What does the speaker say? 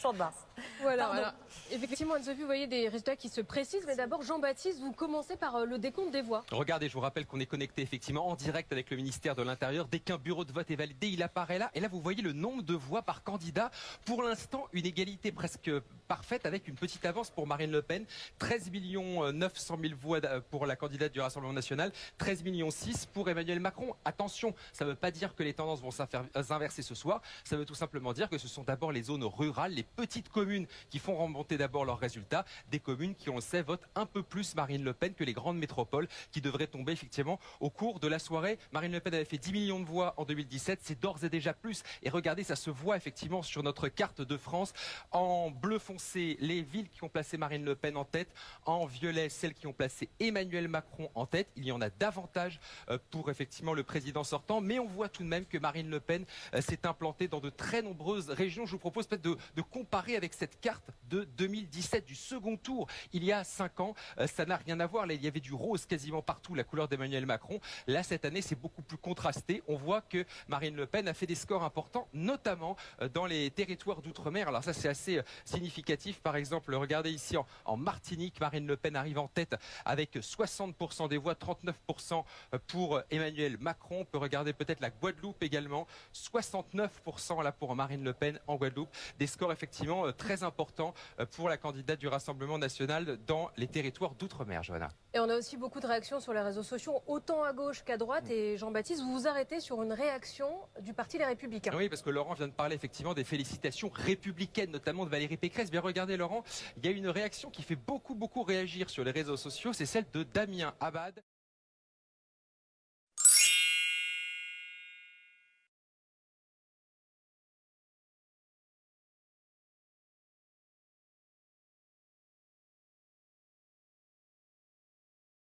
Champ de Mars. Voilà, alors, effectivement, Anne-Sophie, vous voyez des résultats qui se précisent, mais d'abord, Jean-Baptiste, vous commencez par le décompte des voix. Regardez, je vous rappelle qu'on est connecté effectivement en direct avec le ministère de l'Intérieur. Dès qu'un bureau de vote est validé, il apparaît là. Et là, vous voyez le nombre de voix par candidat. Pour l'instant, une égalité presque parfaite avec une petite avance pour Marine Le Pen. 13 900 000 voix pour la candidate du Rassemblement national, 13 millions 6 pour Emmanuel Macron. Attention, ça ne veut pas dire que les tendances vont s'inverser ce soir. Ça veut tout simplement dire que ce sont d'abord les zones rurales, les petites communes qui font remonter d'abord leurs résultats. Des communes qui, on le sait, votent un peu plus Marine Le Pen que les grandes métropoles qui devraient tomber effectivement au cours de la soirée. Marine Le Pen avait fait 10 millions de voix en 2017. C'est d'ores et déjà plus. Et regardez, ça se voit effectivement sur notre carte de France. En bleu foncé, les villes qui ont placé Marine Le Pen en tête. En violet, celles qui ont placé Emmanuel Macron en tête. Il y en a davantage pour effectivement le président sortant. Mais on voit tout de même que Marine Le Pen s'est implantée dans de très nombreuses régions. Je vous propose peut-être de comparer avec cette carte de 2017 du second tour. Il y a 5 ans, ça n'a rien à voir. Là, il y avait du rose quasiment partout, la couleur d'Emmanuel Macron. Là, cette année, c'est beaucoup plus contrasté. On voit que Marine Le Pen a fait des scores importants, notamment dans les territoires d'outre-mer. Alors ça, c'est assez significatif. Par exemple, regardez ici en Martinique, Marine Le Pen arrive en tête avec 60% des voix, 39% pour Emmanuel Macron. On peut regarder peut-être la Guadeloupe également, 69% là pour Marine Le Pen en Guadeloupe. Des scores effectivement très importants pour la candidate du Rassemblement national dans les territoires d'outre-mer, Johanna. Et on a aussi beaucoup de réactions sur les réseaux sociaux, autant à gauche qu'à droite. Et Jean-Baptiste, vous vous arrêtez sur une réaction du Parti Les Républicains. Oui, parce que Laurent vient de parler effectivement des félicitations républicaines, notamment de Valérie Pécresse. Bien regardez Laurent, il y a une réaction qui fait beaucoup réagir sur les réseaux sociaux, c'est celle de Damien Abad.